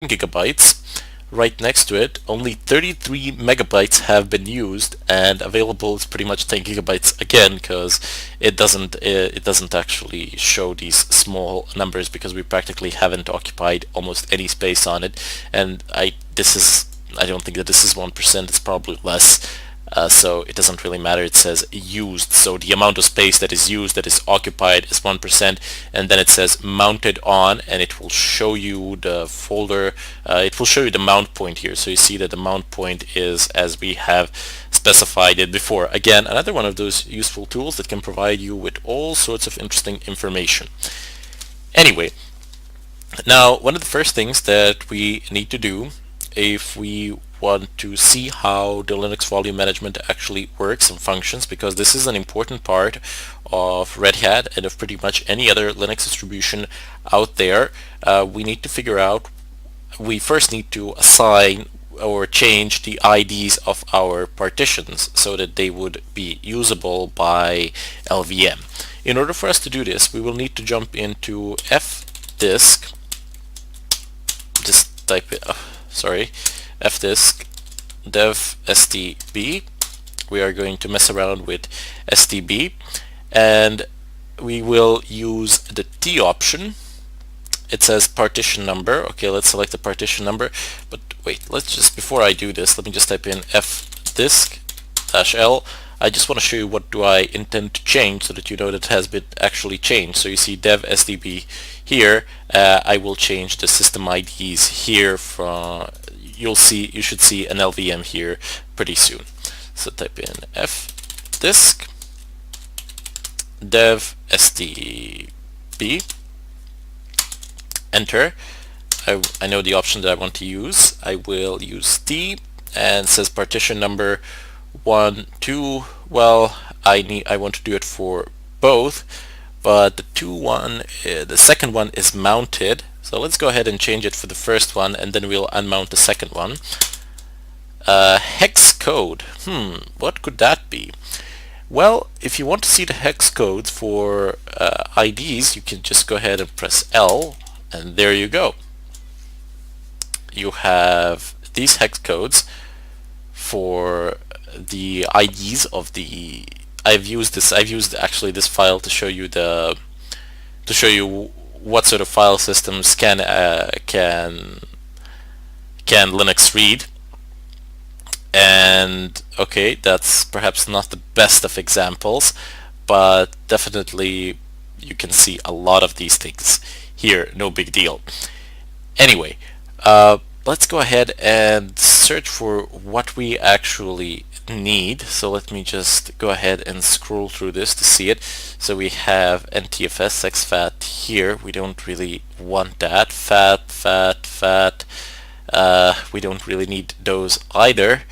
gigabytes. Right next to it, only 33 megabytes have been used, and available is pretty much 10 gigabytes again, because it doesn't actually show these small numbers because we practically haven't occupied almost any space on it. And I don't think that this is 1%. It's probably less. So it doesn't really matter. It says used, so the amount of space that is used, that is occupied, is 1%, and then it says mounted on, and it will show you the folder. It will show you the mount point here, so you see that the mount point is as we have specified it before. Again, another one of those useful tools that can provide you with all sorts of interesting information. Anyway, now one of the first things that we need to do if we want to see how the Linux volume management actually works and functions, because this is an important part of Red Hat and of pretty much any other Linux distribution out there, we first need to assign or change the IDs of our partitions so that they would be usable by LVM. In order for us to do this, we will need to jump into fdisk, just type it, fdisk dev stb. We are going to mess around with stb, and we will use the T option. It says partition number. Okay, let's select the partition number, but wait, before I do this, let me just type in fdisk-l. I just want to show you what do I intend to change so that you know that it has been actually changed. So you see dev stb here. I will change the system IDs here from, you should see an LVM here pretty soon. So type in fdisk dev stb, enter. I know the option that I want to use. I will use T, and it says partition number 1, 2. Well, I want to do it for both, but the second one is mounted. So let's go ahead and change it for the first one, and then we'll unmount the second one. Hex code. What could that be? Well, if you want to see the hex codes for IDs, you can just go ahead and press L, and there you go. You have these hex codes for the IDs of the. I've used actually this file to show you what sort of file systems can Linux read. And okay, that's perhaps not the best of examples, but definitely you can see a lot of these things here. No big deal. Anyway, let's go ahead and search for what we actually need. So let me just go ahead and scroll through this to see it. So we have NTFS, exFAT here. We don't really want that. FAT. We don't really need those either.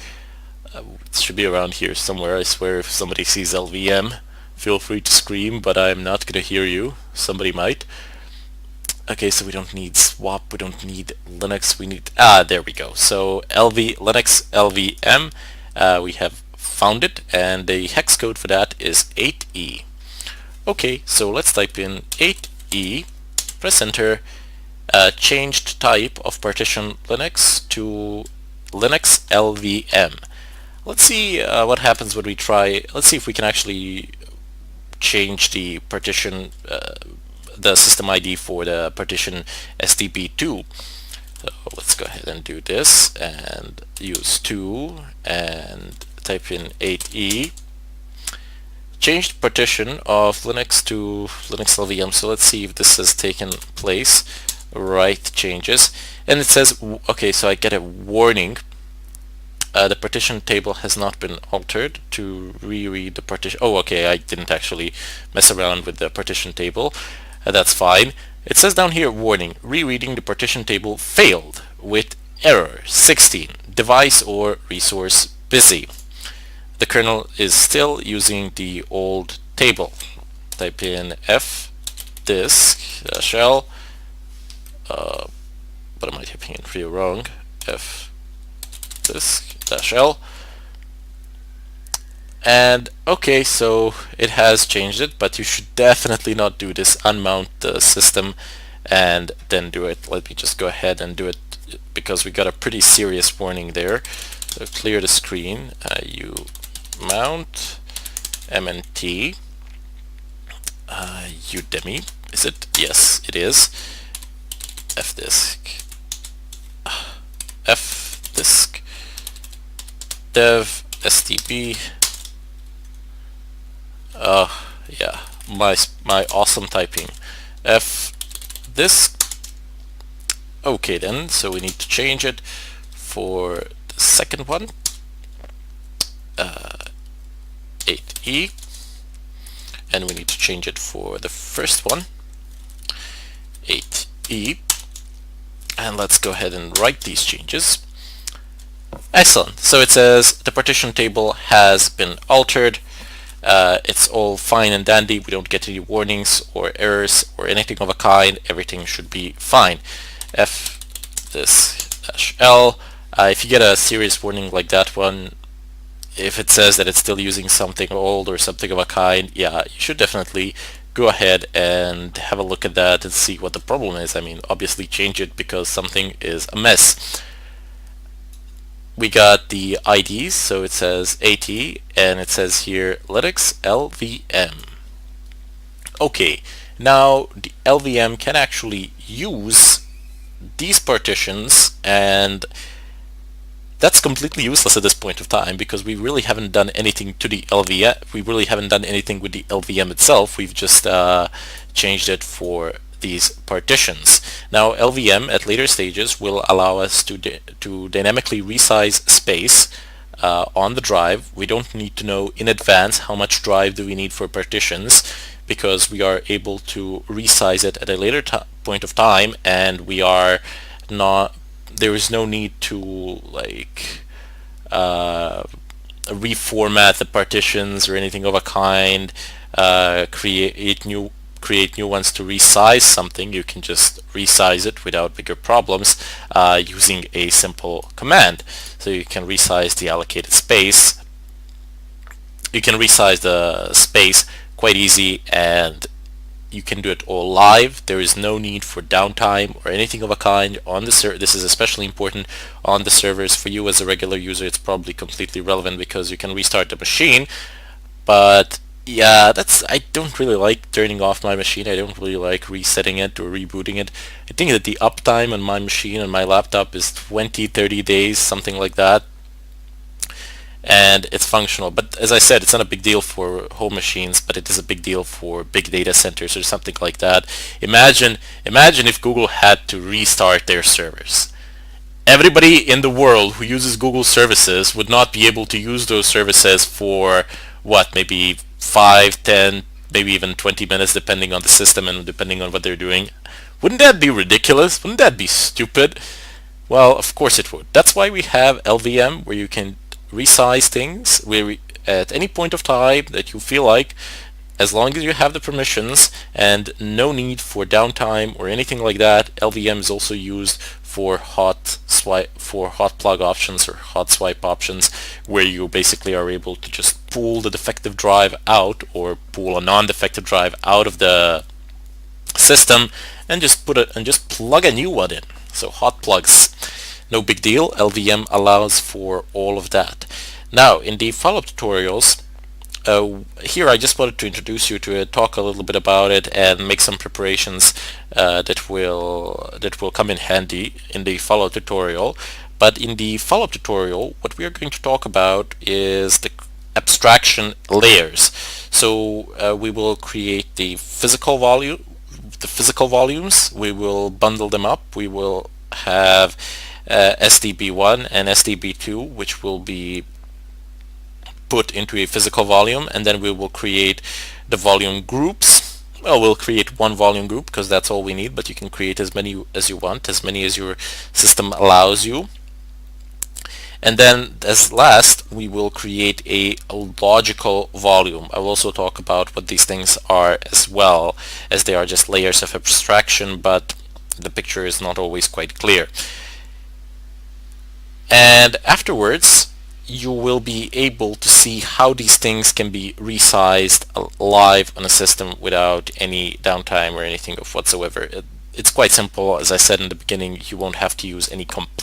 It should be around here somewhere. I swear if somebody sees LVM, feel free to scream, but I'm not going to hear you. Somebody might. Okay, so we don't need swap, we don't need Linux, we need, there we go. So Linux LVM, we have found it, and the hex code for that is 8E. Okay, so let's type in 8E, press enter, changed type of partition Linux to Linux LVM. Let's see what happens when we try. Let's see if we can actually change the partition, the system ID for the partition stb2. So let's go ahead and do this and use 2 and type in 8E. Changed partition of Linux to Linux LVM. So let's see if this has taken place. Right changes, and it says, okay, so I get a warning. The partition table has not been altered. To reread the partition. Oh, okay, I didn't actually mess around with the partition table. That's fine. It says down here, warning, rereading the partition table failed with error 16, device or resource busy. The kernel is still using the old table. Type in fdisk-l, but am I typing in here wrong? fdisk-l. And okay, so it has changed it, but you should definitely not do this. Unmount the system and then do it. Let me just go ahead and do it because we got a pretty serious warning there. So clear the screen. You mount MNT Udemy. Is it? Yes, it is. Fdisk dev stb. Yeah, my awesome typing. Fdisk. Okay then, so we need to change it for the second one, 8e, and we need to change it for the first one, 8e, and let's go ahead and write these changes. Excellent. So it says the partition table has been altered. It's all fine and dandy. We don't get any warnings or errors or anything of a kind. Everything should be fine. Fdisk-L. If you get a serious warning like that one, if it says that it's still using something old or something of a kind, yeah, you should definitely go ahead and have a look at that and see what the problem is. I mean, obviously change it because something is a mess. We got the IDs, so it says AT, and it says here Linux LVM. Okay, now the LVM can actually use these partitions, and that's completely useless at this point of time because we really haven't done anything to the LVM. We really haven't done anything with the LVM itself. We've just changed it for these partitions. Now LVM at later stages will allow us to dynamically resize space on the drive. We don't need to know in advance how much drive do we need for partitions, because we are able to resize it at a later point of time, and we are not, there is no need to like reformat the partitions or anything of a kind, create new ones to resize something. You can just resize it without bigger problems using a simple command. So you can resize the allocated space. You can resize the space quite easy, and you can do it all live. There is no need for downtime or anything of a kind on the server. This is especially important on the servers. For you as a regular user, it's probably completely relevant because you can restart the machine. But yeah, I don't really like turning off my machine. I don't really like resetting it or rebooting it. I think that the uptime on my machine and my laptop is 20-30 days, something like that, and it's functional. But as I said, it's not a big deal for home machines, but it is a big deal for big data centers or something like that. Imagine if Google had to restart their servers. Everybody in the world who uses Google services would not be able to use those services for what, maybe 5, 10, maybe even 20 minutes, depending on the system and depending on what they're doing. Wouldn't that be ridiculous? Wouldn't that be stupid? Well, of course it would. That's why we have LVM, where you can resize things at any point of time that you feel like, as long as you have the permissions and no need for downtime or anything like that. LVM is also used for hot plug options or hot swipe options, where you basically are able to just pull the defective drive out or pull a non-defective drive out of the system and just plug a new one in. So hot plugs, no big deal. LVM allows for all of that. Now in the follow-up tutorials, here I just wanted to introduce you to it, talk a little bit about it, and make some preparations that will come in handy in the follow-up tutorial. But in the follow-up tutorial, what we are going to talk about is the abstraction layers. So we will create the physical volumes. We will bundle them up. We will have SDB1 and SDB2, which will be put into a physical volume, and then we will create the volume groups. Well, we'll create one volume group because that's all we need, but you can create as many as you want, as many as your system allows you. And then as last, we will create a logical volume. I will also talk about what these things are, as well, as they are just layers of abstraction, but the picture is not always quite clear. And afterwards, you will be able to see how these things can be resized live on a system without any downtime or anything of whatsoever. it's quite simple. As I said in the beginning, you won't have to use any complex